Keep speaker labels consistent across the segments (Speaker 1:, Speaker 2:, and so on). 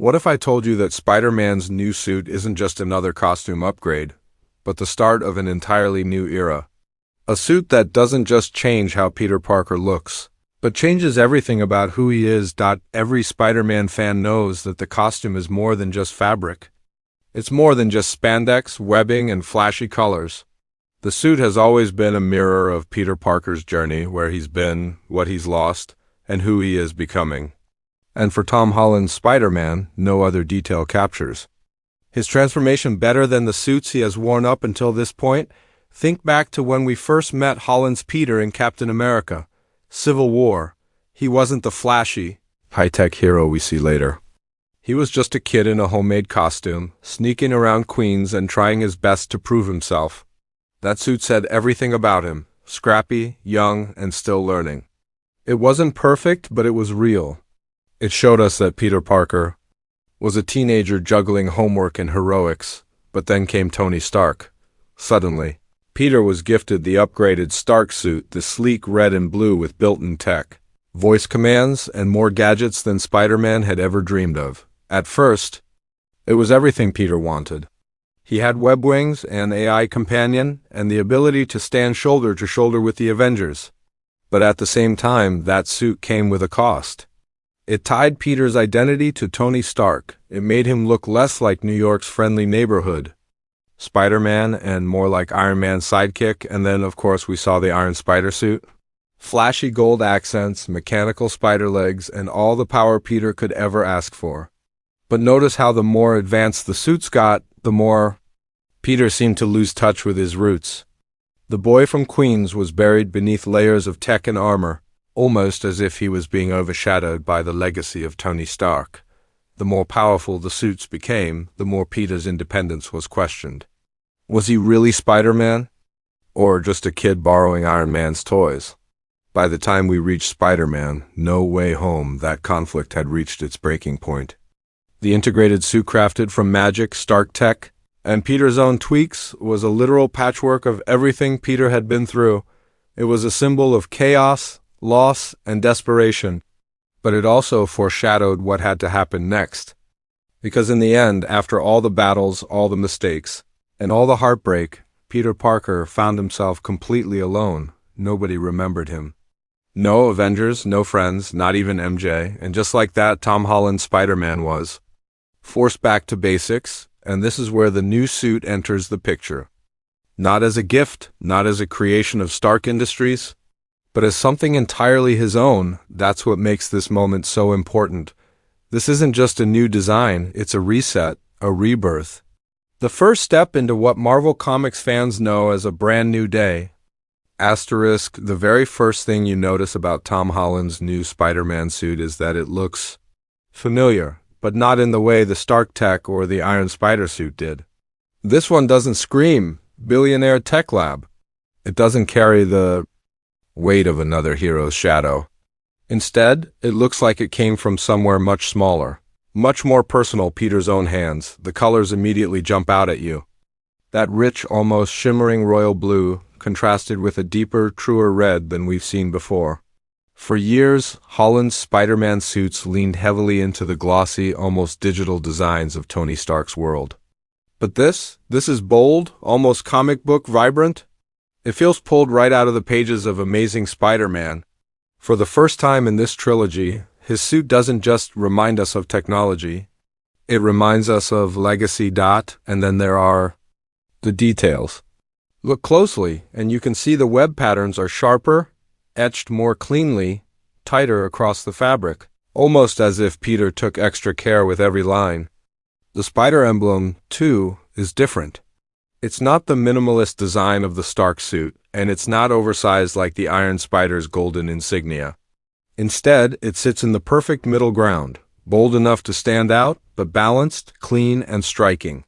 Speaker 1: What if I told you that Spider-Man's new suit isn't just another costume upgrade, but the start of an entirely new era? A suit that doesn't just change how Peter Parker looks, but changes everything about who he is. Every Spider-Man fan knows that the costume is more than just fabric. It's more than just spandex, webbing, and flashy colors. The suit has always been a mirror of Peter Parker's journey, where he's been, what he's lost, and who he is becoming. And for Tom Holland's Spider-Man, no other detail captures his transformation better than the suits he has worn up until this point. Think back to when we first met Holland's Peter in Captain America, Civil War. He wasn't the flashy, high-tech hero we see later. He was just a kid in a homemade costume, sneaking around Queens and trying his best to prove himself. That suit said everything about him: scrappy, young, and still learning. It wasn't perfect, but it was real. It showed us that Peter Parker was a teenager juggling homework and heroics, but then came Tony Stark. Suddenly, Peter was gifted the upgraded Stark suit, the sleek red and blue with built-in tech, voice commands, and more gadgets than Spider-Man had ever dreamed of. At first, it was everything Peter wanted. He had web wings, an AI companion, and the ability to stand shoulder to shoulder with the Avengers. But at the same time, that suit came with a cost. It tied Peter's identity to Tony Stark. It made him look less like New York's friendly neighborhood Spider-Man and more like Iron Man's sidekick. And then, of course, we saw the Iron Spider suit. Flashy gold accents, mechanical spider legs, and all the power Peter could ever ask for. But notice how the more advanced the suits got, the more Peter seemed to lose touch with his roots. The boy from Queens was buried beneath layers of tech and armor, almost as if he was being overshadowed by the legacy of Tony Stark. The more powerful the suits became, the more Peter's independence was questioned. Was he really Spider-Man? Or just a kid borrowing Iron Man's toys? By the time we reached Spider-Man, No Way Home, that conflict had reached its breaking point. The integrated suit crafted from magic, Stark tech, and Peter's own tweaks was a literal patchwork of everything Peter had been through. It was a symbol of chaos, loss, and desperation, but it also foreshadowed what had to happen next. Because in the end, after all the battles, all the mistakes, and all the heartbreak, Peter Parker found himself completely alone. Nobody remembered him. No Avengers, no friends, not even MJ, and just like that, Tom Holland's Spider-Man was forced back to basics, and this is where the new suit enters the picture. Not as a gift, not as a creation of Stark Industries, but as something entirely his own. That's what makes this moment so important. This isn't just a new design, it's a reset, a rebirth. The first step into what Marvel Comics fans know as a brand new day. Asterisk, the very first thing you notice about Tom Holland's new Spider-Man suit is that it looks familiar, but not in the way the Stark tech or the Iron Spider suit did. This one doesn't scream billionaire tech lab. It doesn't carry the weight of another hero's shadow. Instead, it looks like it came from somewhere much smaller, much more personal. Peter's own hands. The colors immediately jump out at you. That rich, almost shimmering royal blue contrasted with a deeper, truer red than we've seen before. For years, Holland's Spider-Man suits leaned heavily into the glossy, almost digital designs of Tony Stark's world. But this is bold, almost comic book vibrant. It feels pulled right out of the pages of Amazing Spider-Man. For the first time in this trilogy, his suit doesn't just remind us of technology. It reminds us of legacy. And then there are the details. Look closely, and you can see the web patterns are sharper, etched more cleanly, tighter across the fabric, almost as if Peter took extra care with every line. The spider emblem, too, is different. It's not the minimalist design of the Stark suit, and it's not oversized like the Iron Spider's golden insignia. Instead, it sits in the perfect middle ground, bold enough to stand out, but balanced, clean, and striking.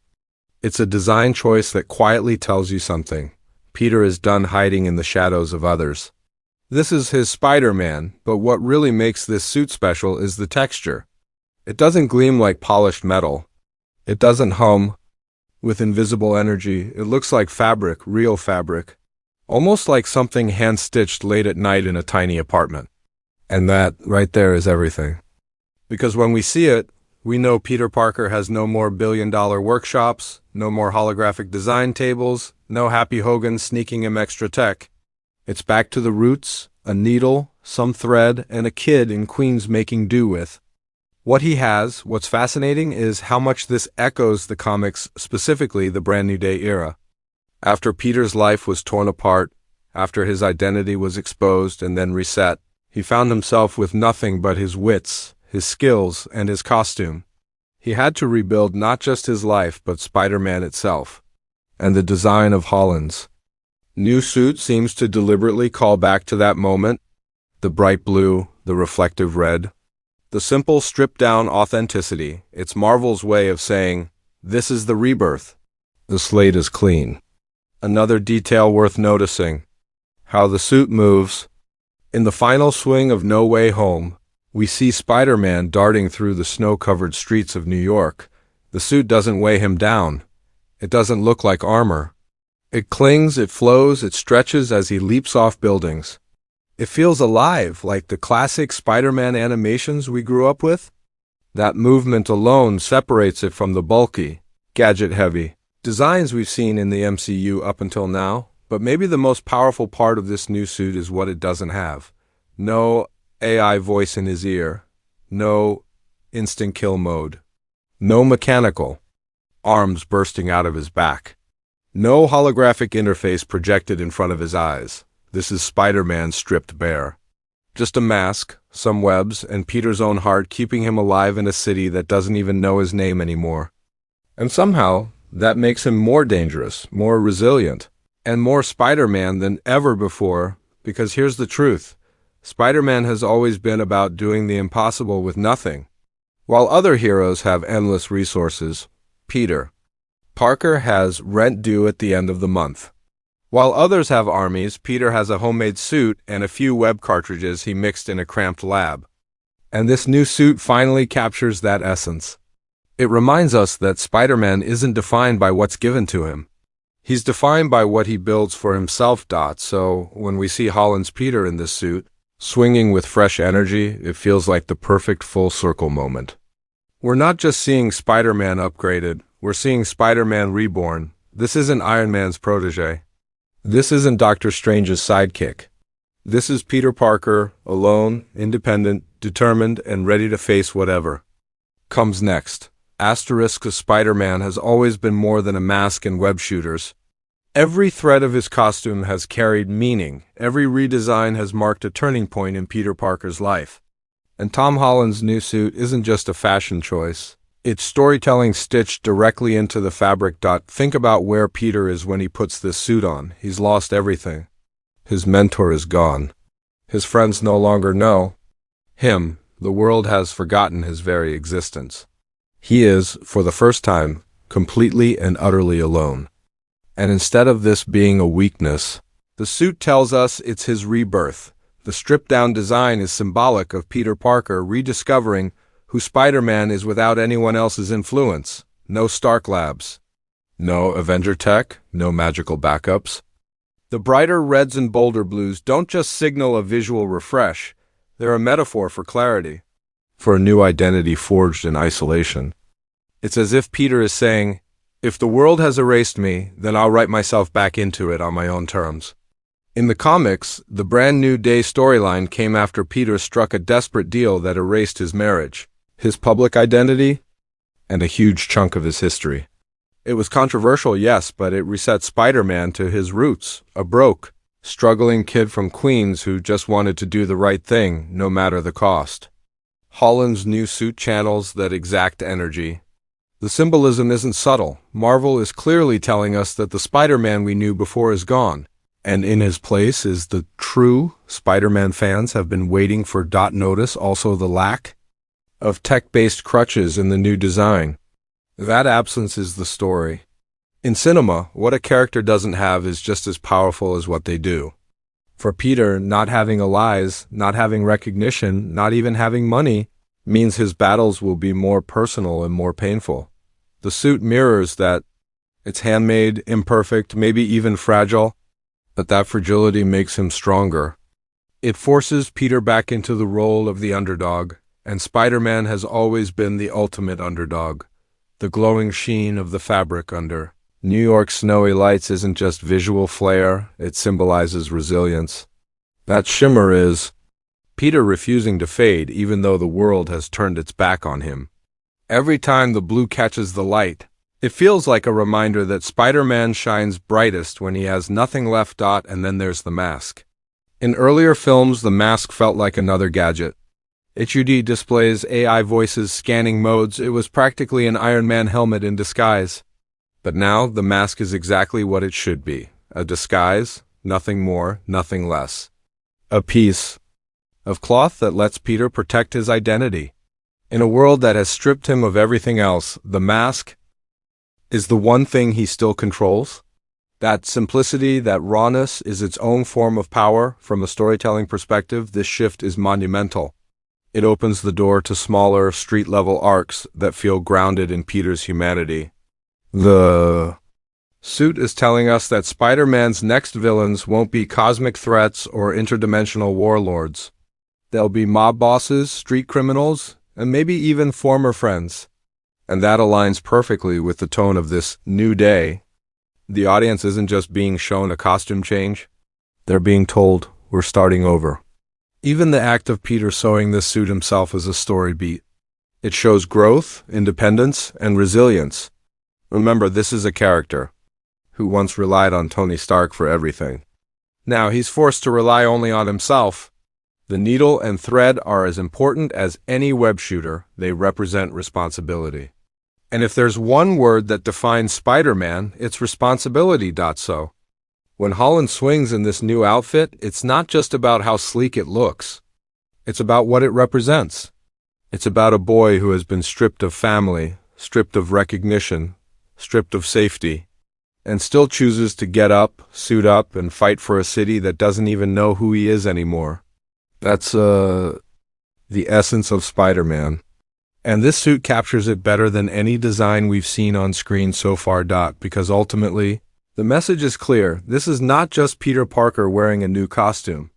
Speaker 1: It's a design choice that quietly tells you something. Peter is done hiding in the shadows of others. This is his Spider-Man, but what really makes this suit special is the texture. It doesn't gleam like polished metal. It doesn't hum with invisible energy. It looks like fabric, real fabric, almost like something hand-stitched late at night in a tiny apartment. And that, right there, is everything. Because when we see it, We know Peter Parker has no more billion-dollar workshops, no more holographic design tables, no Happy Hogan sneaking him extra tech. It's back to the roots, a needle, some thread, and a kid in Queens making do with. What he has, what's fascinating, is how much this echoes the comics, specifically the Brand New Day era. After Peter's life was torn apart, after his identity was exposed and then reset, he found himself with nothing but his wits, his skills, and his costume. He had to rebuild not just his life, but Spider-Man itself. And the design of Holland's new suit seems to deliberately call back to that moment. The bright blue, the reflective red. The simple, stripped-down authenticity. It's Marvel's way of saying, this is the rebirth. The slate is clean. Another detail worth noticing. How the suit moves. In the final swing of No Way Home, we see Spider-Man darting through the snow-covered streets of New York. The suit doesn't weigh him down. It doesn't look like armor. It clings, it flows, it stretches as he leaps off buildings. It feels alive, like the classic Spider-Man animations we grew up with. That movement alone separates it from the bulky, gadget-heavy designs we've seen in the MCU up until now. But maybe the most powerful part of this new suit is what it doesn't have. No AI voice in his ear. No instant kill mode. No mechanical arms bursting out of his back. No holographic interface projected in front of his eyes. This is Spider-Man stripped bare. Just a mask, some webs, and Peter's own heart keeping him alive in a city that doesn't even know his name anymore. And somehow, that makes him more dangerous, more resilient, and more Spider-Man than ever before, because here's the truth. Spider-Man has always been about doing the impossible with nothing. While other heroes have endless resources, Peter Parker has rent due at the end of the month. While others have armies, Peter has a homemade suit and a few web cartridges he mixed in a cramped lab. And this new suit finally captures that essence. It reminds us that Spider-Man isn't defined by what's given to him. He's defined by what he builds for himself. So when we see Holland's Peter in this suit, swinging with fresh energy, it feels like the perfect full circle moment. We're not just seeing Spider-Man upgraded, we're seeing Spider-Man reborn. This isn't Iron Man's protege. This isn't Doctor Strange's sidekick. This is Peter Parker, alone, independent, determined, and ready to face whatever comes next. Asterisk of Spider-Man has always been more than a mask and web shooters. Every thread of his costume has carried meaning. Every redesign has marked a turning point in Peter Parker's life. And Tom Holland's new suit isn't just a fashion choice. It's storytelling stitched directly into the fabric. Think about where Peter is when he puts this suit on. He's lost everything. His mentor is gone. His friends no longer know him. The world has forgotten his very existence. He is, for the first time, completely and utterly alone. And instead of this being a weakness, the suit tells us it's his rebirth. The stripped-down design is symbolic of Peter Parker rediscovering who Spider-Man is without anyone else's influence. No Stark Labs. No Avenger tech. No magical backups. The brighter reds and bolder blues don't just signal a visual refresh. They're a metaphor for clarity. For a new identity forged in isolation. It's as if Peter is saying, if the world has erased me, then I'll write myself back into it on my own terms. In the comics, the Brand New Day storyline came after Peter struck a desperate deal that erased his marriage, his public identity, and a huge chunk of his history. It was controversial, yes, but it reset Spider-Man to his roots, a broke, struggling kid from Queens who just wanted to do the right thing, no matter the cost. Holland's new suit channels that exact energy. The symbolism isn't subtle. Marvel is clearly telling us that the Spider-Man we knew before is gone, and in his place is the true Spider-Man fans have been waiting for. Notice also the lack of tech-based crutches in the new design. That absence is the story. In cinema, what a character doesn't have is just as powerful as what they do. For Peter, not having allies, not having recognition, not even having money, means his battles will be more personal and more painful. The suit mirrors that. It's handmade, imperfect, maybe even fragile, but that fragility makes him stronger. It forces Peter back into the role of the underdog, And Spider-Man has always been the ultimate underdog. The glowing sheen of the fabric under New York's snowy lights isn't just visual flair, it symbolizes resilience. That shimmer is Peter refusing to fade even though the world has turned its back on him. Every time the blue catches the light, it feels like a reminder that Spider-Man shines brightest when he has nothing left. And then there's the mask. In earlier films, the mask felt like another gadget. HUD displays, AI voices, scanning modes. It was practically an Iron Man helmet in disguise. But now, the mask is exactly what it should be. A disguise, nothing more, nothing less. A piece of cloth that lets Peter protect his identity. In a world that has stripped him of everything else, the mask is the one thing he still controls. That simplicity, that rawness is its own form of power. From a storytelling perspective, this shift is monumental. It opens the door to smaller, street-level arcs that feel grounded in Peter's humanity. The suit is telling us that Spider-Man's next villains won't be cosmic threats or interdimensional warlords. They'll be mob bosses, street criminals, and maybe even former friends. And that aligns perfectly with the tone of this new day. The audience isn't just being shown a costume change. They're being told, we're starting over. Even the act of Peter sewing this suit himself is a story beat. It shows growth, independence, and resilience. Remember, this is a character who once relied on Tony Stark for everything. Now he's forced to rely only on himself. The needle and thread are as important as any web shooter. They represent responsibility. And if there's one word that defines Spider-Man, it's responsibility. So, when Holland swings in this new outfit, it's not just about how sleek it looks. It's about what it represents. It's about a boy who has been stripped of family, stripped of recognition, stripped of safety, and still chooses to get up, suit up, and fight for a city that doesn't even know who he is anymore. That's, the essence of Spider-Man. And this suit captures it better than any design we've seen on screen so far. Because ultimately, the message is clear. This is not just Peter Parker wearing a new costume.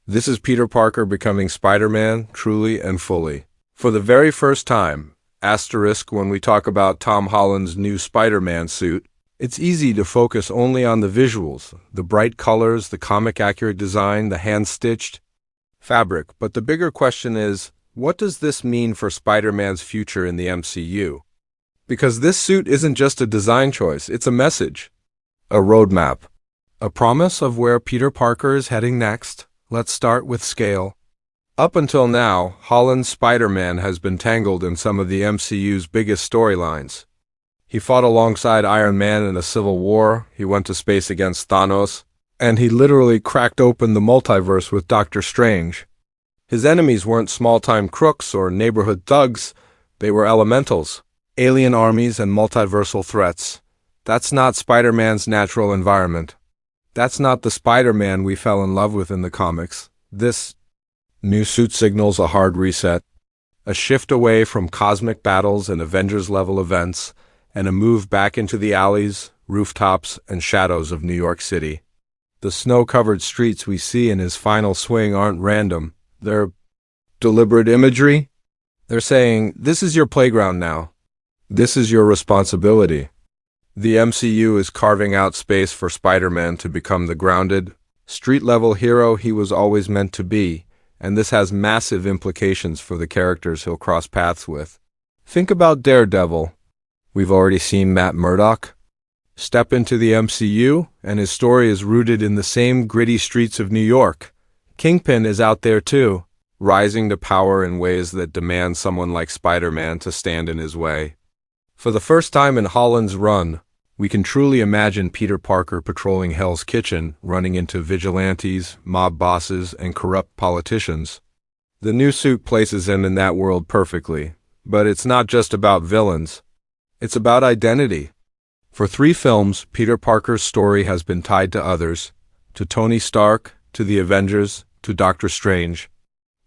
Speaker 1: This is Peter Parker becoming Spider-Man truly and fully. For the very first time, when we talk about Tom Holland's new Spider-Man suit, it's easy to focus only on the visuals, the bright colors, the comic-accurate design, the hand-stitched fabric. But the bigger question is, what does this mean for Spider-Man's future in the MCU? Because this suit isn't just a design choice, it's a message. A roadmap. A promise of where Peter Parker is heading next. Let's start with scale. Up until now, Holland's Spider-Man has been tangled in some of the MCU's biggest storylines. He fought alongside Iron Man in a civil war, he went to space against Thanos, and he literally cracked open the multiverse with Doctor Strange. His enemies weren't small-time crooks or neighborhood thugs, they were elementals, alien armies and multiversal threats. That's not Spider-Man's natural environment. That's not the Spider-Man we fell in love with in the comics. This new suit signals a hard reset, a shift away from cosmic battles and Avengers-level events, and a move back into the alleys, rooftops, and shadows of New York City. The snow-covered streets we see in his final swing aren't random. They're deliberate imagery. They're saying, this is your playground now. This is your responsibility. The MCU is carving out space for Spider-Man to become the grounded, street-level hero he was always meant to be, and this has massive implications for the characters he'll cross paths with. Think about Daredevil. We've already seen Matt Murdock step into the MCU, and his story is rooted in the same gritty streets of New York. Kingpin is out there too, rising to power in ways that demand someone like Spider-Man to stand in his way. For the first time in Holland's run, we can truly imagine Peter Parker patrolling Hell's Kitchen, running into vigilantes, mob bosses, and corrupt politicians. The new suit places him in that world perfectly, but it's not just about villains. It's about identity. For 3 films, Peter Parker's story has been tied to others, to Tony Stark, to the Avengers, to Doctor Strange.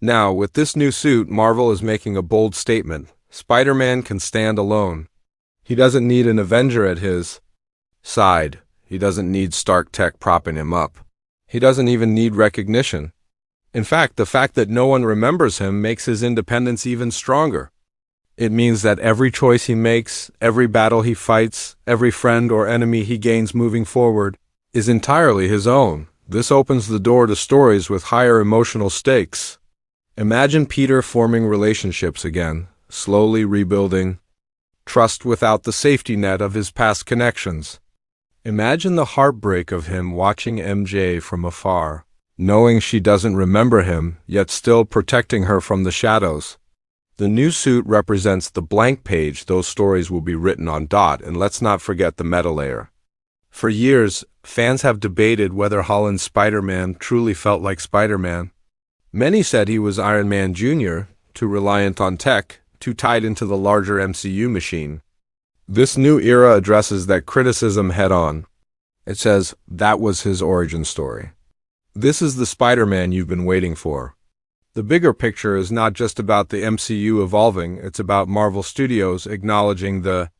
Speaker 1: Now, with this new suit, Marvel is making a bold statement. Spider-Man can stand alone. He doesn't need an Avenger at his side. He doesn't need Stark Tech propping him up. He doesn't even need recognition. In fact, the fact that no one remembers him makes his independence even stronger. It means that every choice he makes, every battle he fights, every friend or enemy he gains moving forward, is entirely his own. This opens the door to stories with higher emotional stakes. Imagine Peter forming relationships again, slowly rebuilding trust without the safety net of his past connections. Imagine the heartbreak of him watching MJ from afar, knowing she doesn't remember him, yet still protecting her from the shadows. The new suit represents the blank page those stories will be written on. And let's not forget the meta layer. For years, fans have debated whether Holland's Spider-Man truly felt like Spider-Man. Many said he was Iron Man Jr., too reliant on tech, too tied into the larger MCU machine. This new era addresses that criticism head-on. It says, that was his origin story. This is the Spider-Man you've been waiting for. The bigger picture is not just about the MCU evolving, it's about Marvel Studios acknowledging the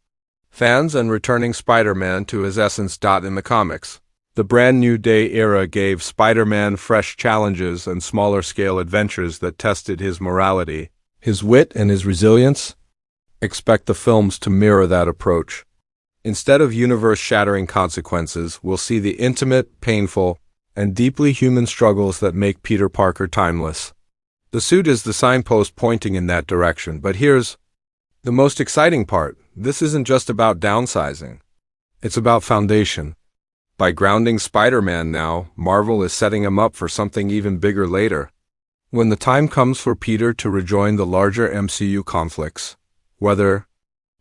Speaker 1: fans and returning Spider-Man to his essence. In the comics, the Brand New Day era gave Spider-Man fresh challenges and smaller-scale adventures that tested his morality, his wit, and his resilience. Expect the films to mirror that approach. Instead of universe-shattering consequences, we'll see the intimate, painful, and deeply human struggles that make Peter Parker timeless. The suit is the signpost pointing in that direction, but here's the most exciting part. This isn't just about downsizing. It's about foundation. By grounding Spider-Man now, Marvel is setting him up for something even bigger later. When the time comes for Peter to rejoin the larger MCU conflicts, whether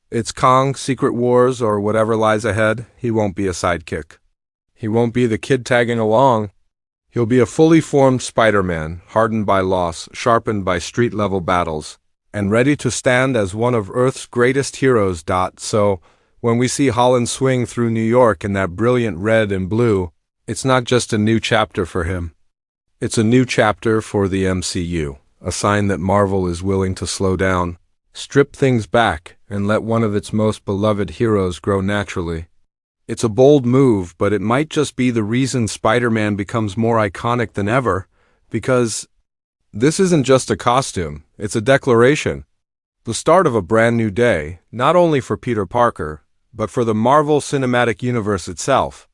Speaker 1: it's Kong, Secret Wars, or whatever lies ahead, he won't be a sidekick. He won't be the kid tagging along. He'll be a fully formed Spider-Man, hardened by loss, sharpened by street-level battles, and ready to stand as one of Earth's greatest heroes. So, when we see Holland swing through New York in that brilliant red and blue, it's not just a new chapter for him. It's a new chapter for the MCU, a sign that Marvel is willing to slow down, strip things back, and let one of its most beloved heroes grow naturally. It's a bold move, but it might just be the reason Spider-Man becomes more iconic than ever, because this isn't just a costume, it's a declaration. The start of a brand new day, not only for Peter Parker, but for the Marvel Cinematic Universe itself.